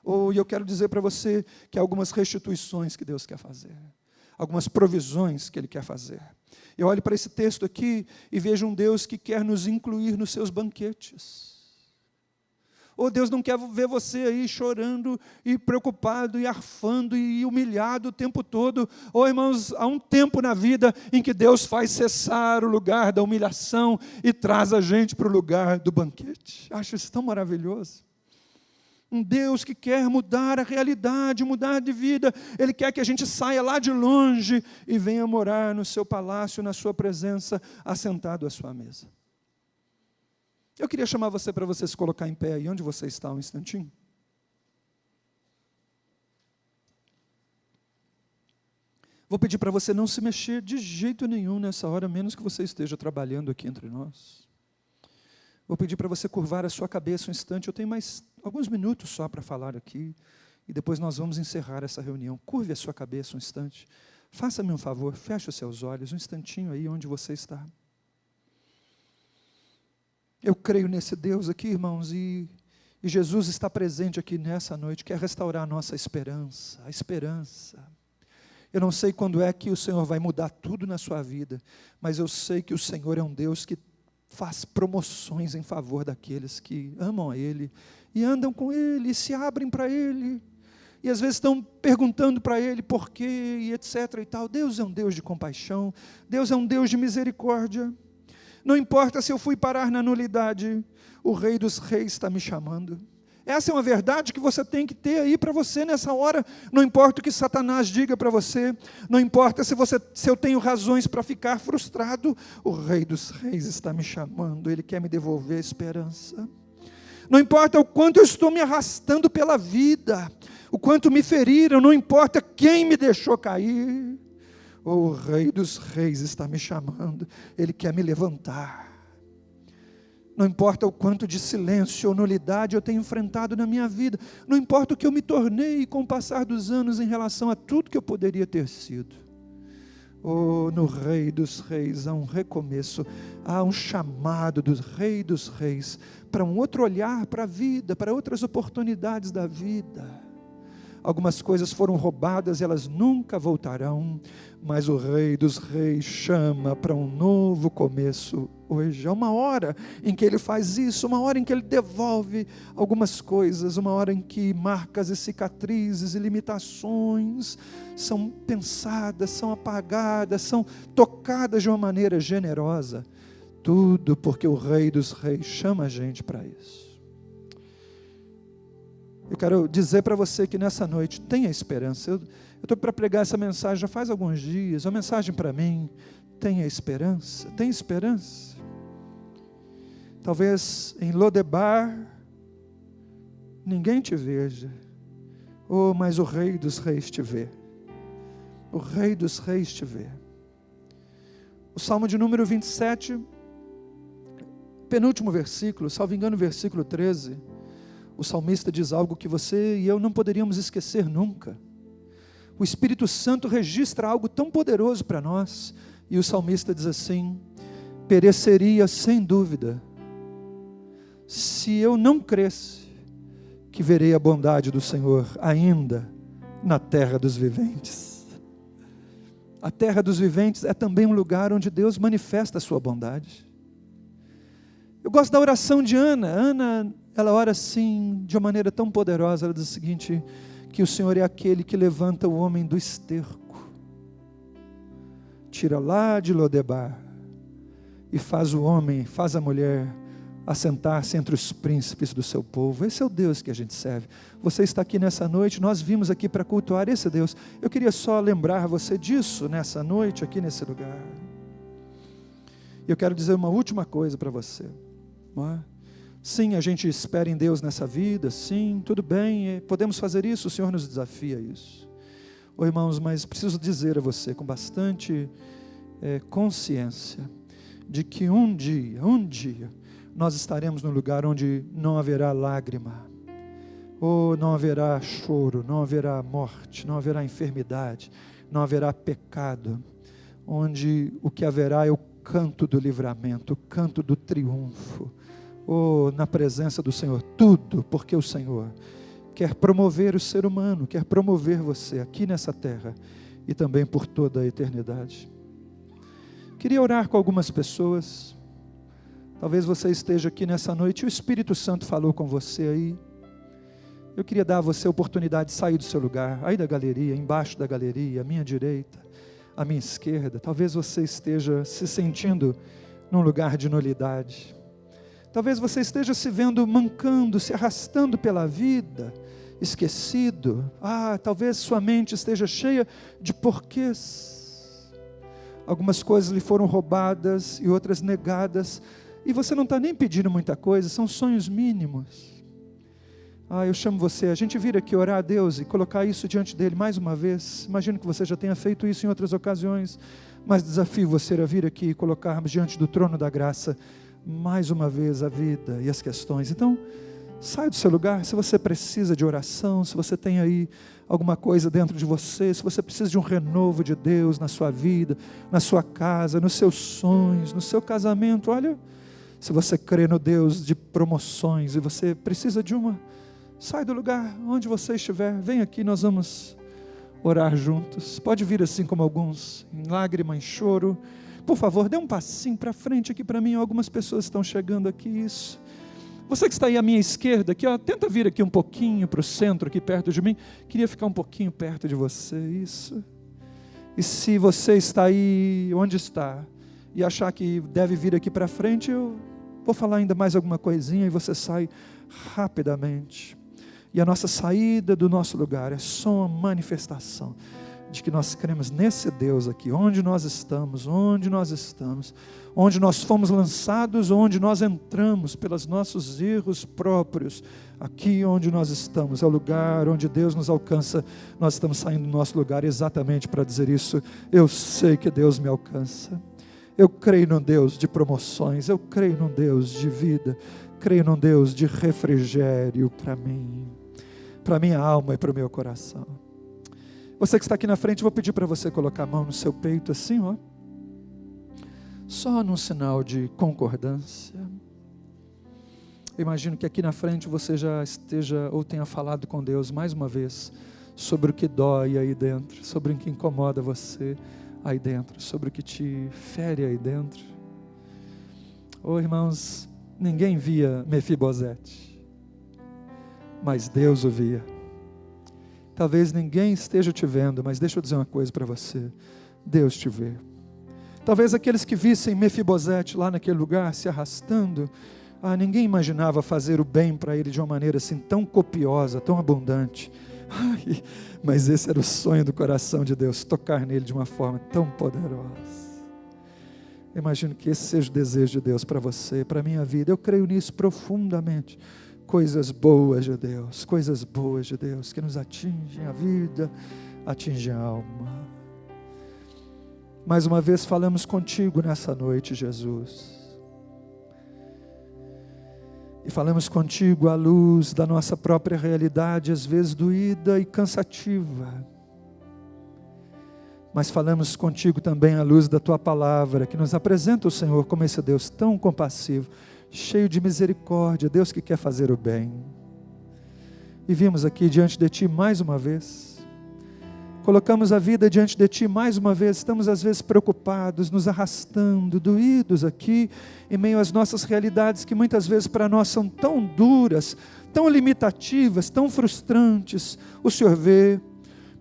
Ou eu quero dizer para você que há algumas restituições que Deus quer fazer. Algumas provisões que Ele quer fazer. Eu olho para esse texto aqui e vejo um Deus que quer nos incluir nos seus banquetes. Oh, Deus não quer ver você aí chorando e preocupado e arfando e humilhado o tempo todo. Oh, irmãos, há um tempo na vida em que Deus faz cessar o lugar da humilhação e traz a gente para o lugar do banquete. Acho isso tão maravilhoso. Um Deus que quer mudar a realidade, mudar de vida. Ele quer que a gente saia lá de longe e venha morar no seu palácio, na sua presença, assentado à sua mesa. Eu queria chamar você para você se colocar em pé aí onde você está um instantinho. Vou pedir para você não se mexer de jeito nenhum nessa hora, menos que você esteja trabalhando aqui entre nós. Vou pedir para você curvar a sua cabeça um instante. Eu tenho mais alguns minutos só para falar aqui. E depois nós vamos encerrar essa reunião. Curve a sua cabeça um instante. Faça-me um favor, feche os seus olhos um instantinho aí onde você está. Eu creio nesse Deus aqui, irmãos, e Jesus está presente aqui nessa noite. Quer restaurar a nossa esperança, a esperança. Eu não sei quando é que o Senhor vai mudar tudo na sua vida, mas eu sei que o Senhor é um Deus que faz promoções em favor daqueles que amam a Ele, e andam com Ele, e se abrem para Ele, e às vezes estão perguntando para Ele por quê, e etc. e tal. Deus é um Deus de compaixão, Deus é um Deus de misericórdia. Não importa se eu fui parar na nulidade, o Rei dos Reis está me chamando. Essa é uma verdade que você tem que ter aí para você nessa hora. Não importa o que Satanás diga para você, não importa se eu tenho razões para ficar frustrado, o Rei dos Reis está me chamando, Ele quer me devolver a esperança. Não importa o quanto eu estou me arrastando pela vida, o quanto me feriram, não importa quem me deixou cair, o Rei dos Reis está me chamando, Ele quer me levantar. Não importa o quanto de silêncio ou nulidade eu tenho enfrentado na minha vida, não importa o que eu me tornei com o passar dos anos em relação a tudo que eu poderia ter sido. Oh, no Rei dos Reis há um recomeço, há um chamado do Rei dos Reis para um outro olhar para a vida, para outras oportunidades da vida. Algumas coisas foram roubadas e elas nunca voltarão, mas o Rei dos Reis chama para um novo começo hoje. Há uma hora em que Ele faz isso, uma hora em que Ele devolve algumas coisas, uma hora em que marcas e cicatrizes e limitações são pensadas, são apagadas, são tocadas de uma maneira generosa. Tudo porque o Rei dos Reis chama a gente para isso. Eu quero dizer para você que nessa noite tenha esperança. Eu estou para pregar essa mensagem já faz alguns dias, uma mensagem para mim. Tenha esperança, tenha esperança. Talvez em Lodebar ninguém te veja, mas o Rei dos Reis te vê. O Rei dos Reis te vê. O Salmo de número 27, penúltimo versículo, salvo engano, versículo 13. O salmista diz algo que você e eu não poderíamos esquecer nunca. O Espírito Santo registra algo tão poderoso para nós. E o salmista diz assim: pereceria sem dúvida, se eu não cresce, que verei a bondade do Senhor ainda na terra dos viventes. A terra dos viventes é também um lugar onde Deus manifesta a sua bondade. Eu gosto da oração de Ana. Ana, ela ora assim, de uma maneira tão poderosa. Ela diz o seguinte: que o Senhor é aquele que levanta o homem do esterco, tira lá de Lodebar, e faz o homem, faz a mulher assentar-se entre os príncipes do seu povo. Esse é o Deus que a gente serve. Você está aqui nessa noite, nós vimos aqui para cultuar esse Deus. Eu queria só lembrar você disso nessa noite, aqui nesse lugar. Eu quero dizer uma última coisa para você. Não é? Sim, a gente espera em Deus nessa vida, sim, tudo bem, podemos fazer isso, o Senhor nos desafia a isso. Irmãos, mas preciso dizer a você com bastante consciência, de que um dia, nós estaremos num lugar onde não haverá lágrima, não haverá choro, não haverá morte, não haverá enfermidade, não haverá pecado, onde o que haverá é o canto do livramento, o canto do triunfo, na presença do Senhor, tudo porque o Senhor quer promover o ser humano, quer promover você aqui nessa terra e também por toda a eternidade. Queria orar com algumas pessoas, Talvez você esteja aqui nessa noite e o Espírito Santo falou com você aí. Eu queria dar a você a oportunidade de sair do seu lugar, aí da galeria, embaixo da galeria, à minha direita, à minha esquerda. Talvez você esteja se sentindo num lugar de nulidade. Talvez você esteja se vendo mancando, se arrastando pela vida, esquecido. Talvez sua mente esteja cheia de porquês. Algumas coisas lhe foram roubadas e outras negadas, e você não está nem pedindo muita coisa, são sonhos mínimos. Eu chamo você, a gente vir aqui orar a Deus e colocar isso diante dele mais uma vez. Imagino que você já tenha feito isso em outras ocasiões, mas desafio você a vir aqui e colocarmos diante do trono da graça mais uma vez a vida e as questões. Então, sai do seu lugar. Se você precisa de oração, se você tem aí alguma coisa dentro de você, se você precisa de um renovo de Deus na sua vida, na sua casa, nos seus sonhos, no seu casamento, olha, se você crê no Deus de promoções e você precisa de uma, sai do lugar onde você estiver, vem aqui, nós vamos orar juntos. Pode vir assim como alguns, em lágrima, em choro. Por favor, dê um passinho para frente aqui para mim, algumas pessoas estão chegando aqui, isso. Você que está aí à minha esquerda, aqui, tenta vir aqui um pouquinho para o centro, aqui perto de mim. Queria ficar um pouquinho perto de você, isso. E se você está aí, onde está, e achar que deve vir aqui para frente, eu vou falar ainda mais alguma coisinha e você sai rapidamente. E a nossa saída do nosso lugar é só uma manifestação de que nós cremos nesse Deus aqui, onde nós estamos, onde nós fomos lançados, onde nós entramos pelos nossos erros próprios, aqui onde nós estamos, é o lugar onde Deus nos alcança. Nós estamos saindo do nosso lugar exatamente para dizer isso. Eu sei que Deus me alcança, eu creio num Deus de promoções, eu creio num Deus de vida, creio num Deus de refrigério para mim, para minha alma e para o meu coração. Você que está aqui na frente, eu vou pedir para você colocar a mão no seu peito assim, só num sinal de concordância. Eu imagino que aqui na frente você já esteja ou tenha falado com Deus mais uma vez sobre o que dói aí dentro, sobre o que incomoda você aí dentro, sobre o que te fere aí dentro. Irmãos, ninguém via Mefibosete, mas Deus o via. Talvez ninguém esteja te vendo, mas deixa eu dizer uma coisa para você, Deus te vê. Talvez aqueles que vissem Mefibosete lá naquele lugar se arrastando, ninguém imaginava fazer o bem para ele de uma maneira assim tão copiosa, tão abundante. Mas esse era o sonho do coração de Deus, tocar nele de uma forma tão poderosa. Eu imagino que esse seja o desejo de Deus para você, para a minha vida. Eu creio nisso profundamente. Coisas boas de Deus, coisas boas de Deus que nos atingem a vida, atingem a alma. Mais uma vez falamos contigo nessa noite, Jesus. E falamos contigo à luz da nossa própria realidade, às vezes doída e cansativa. Mas falamos contigo também à luz da tua palavra, que nos apresenta o Senhor como esse Deus tão compassivo, cheio de misericórdia, Deus que quer fazer o bem. E vimos aqui diante de Ti mais uma vez, colocamos a vida diante de Ti mais uma vez, estamos às vezes preocupados, nos arrastando, doídos aqui, em meio às nossas realidades que muitas vezes para nós são tão duras, tão limitativas, tão frustrantes. O Senhor vê,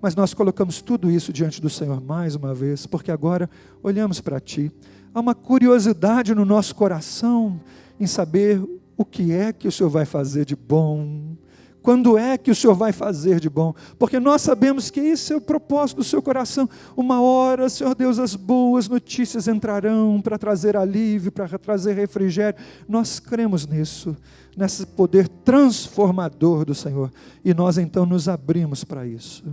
mas nós colocamos tudo isso diante do Senhor mais uma vez, porque agora olhamos para Ti. Há uma curiosidade no nosso coração em saber o que é que o Senhor vai fazer de bom, quando é que o Senhor vai fazer de bom, porque nós sabemos que esse é o propósito do seu coração. Uma hora, Senhor Deus, as boas notícias entrarão para trazer alívio, para trazer refrigério. Nós cremos nisso, nesse poder transformador do Senhor, e nós então nos abrimos para isso.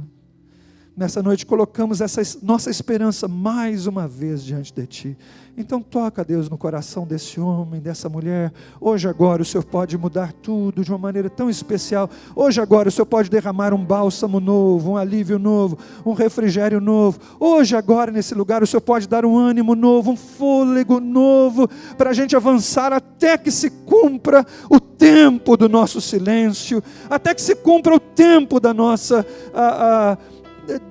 Nessa noite colocamos essa nossa esperança mais uma vez diante de Ti. Então toca, Deus, no coração desse homem, dessa mulher. Hoje agora o Senhor pode mudar tudo de uma maneira tão especial. Hoje agora o Senhor pode derramar um bálsamo novo, um alívio novo, um refrigério novo. Hoje agora nesse lugar o Senhor pode dar um ânimo novo, um fôlego novo, para a gente avançar até que se cumpra o tempo do nosso silêncio, até que se cumpra o tempo da nossa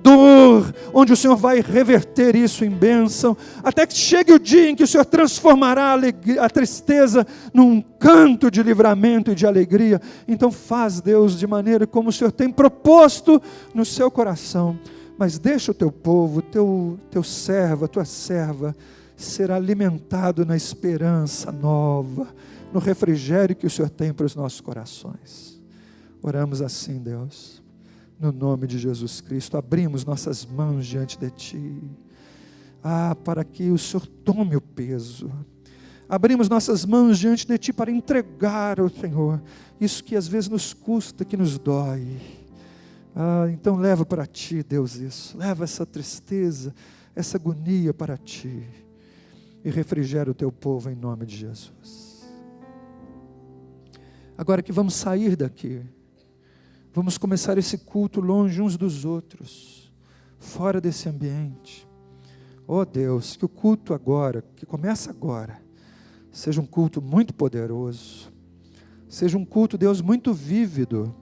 dor, onde o Senhor vai reverter isso em bênção, até que chegue o dia em que o Senhor transformará a tristeza num canto de livramento e de alegria. Então faz, Deus, de maneira como o Senhor tem proposto no seu coração, mas deixa o teu povo, teu servo, a tua serva, ser alimentado na esperança nova, no refrigério que o Senhor tem para os nossos corações. Oramos assim, Deus, no nome de Jesus Cristo, abrimos nossas mãos diante de Ti, para que o Senhor tome o peso. Abrimos nossas mãos diante de Ti para entregar ao Senhor isso que às vezes nos custa, que nos dói. Então leva para Ti, Deus, isso. Leva essa tristeza, essa agonia para Ti e refrigera o Teu povo em nome de Jesus. Agora que vamos sair daqui, vamos começar esse culto longe uns dos outros, fora desse ambiente. Oh Deus, que o culto agora, que começa agora, seja um culto muito poderoso, seja um culto, Deus, muito vívido,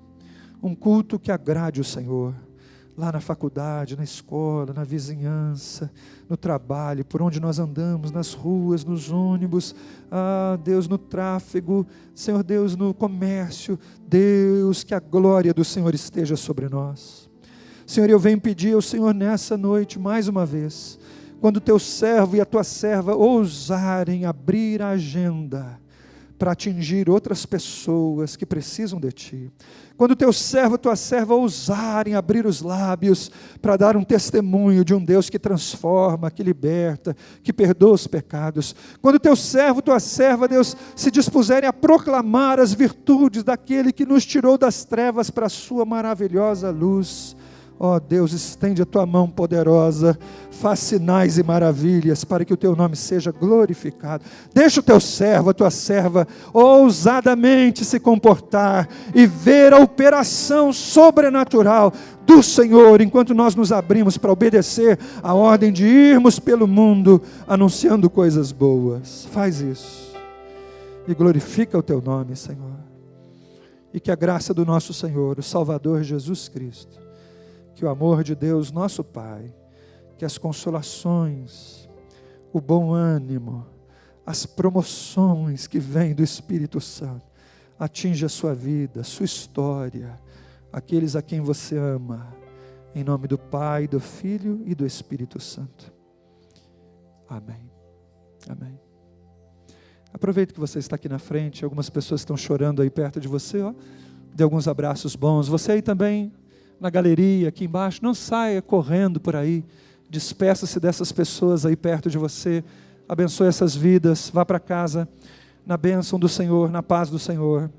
um culto que agrade o Senhor, lá na faculdade, na escola, na vizinhança, no trabalho, por onde nós andamos, nas ruas, nos ônibus, Deus, no tráfego, Senhor Deus, no comércio. Deus, que a glória do Senhor esteja sobre nós. Senhor, eu venho pedir ao Senhor nessa noite, mais uma vez, quando o teu servo e a tua serva ousarem abrir a agenda para atingir outras pessoas que precisam de Ti, quando o teu servo, tua serva ousarem abrir os lábios para dar um testemunho de um Deus que transforma, que liberta, que perdoa os pecados, quando o teu servo, tua serva, Deus, se dispuserem a proclamar as virtudes daquele que nos tirou das trevas para a sua maravilhosa luz, ó Deus, estende a tua mão poderosa, faz sinais e maravilhas para que o teu nome seja glorificado. Deixa o teu servo, a tua serva, ousadamente se comportar e ver a operação sobrenatural do Senhor, enquanto nós nos abrimos para obedecer a ordem de irmos pelo mundo anunciando coisas boas. Faz isso e glorifica o teu nome, Senhor, e que a graça do nosso Senhor, o Salvador Jesus Cristo, que o amor de Deus, nosso Pai, que as consolações, o bom ânimo, as promoções que vêm do Espírito Santo, atinja a sua vida, a sua história, aqueles a quem você ama, em nome do Pai, do Filho e do Espírito Santo. Amém. Amém. Aproveite que você está aqui na frente, algumas pessoas estão chorando aí perto de você, dê alguns abraços bons. Você aí também, na galeria, aqui embaixo, não saia correndo por aí, despeça-se dessas pessoas aí perto de você, abençoe essas vidas, vá para casa, na bênção do Senhor, na paz do Senhor.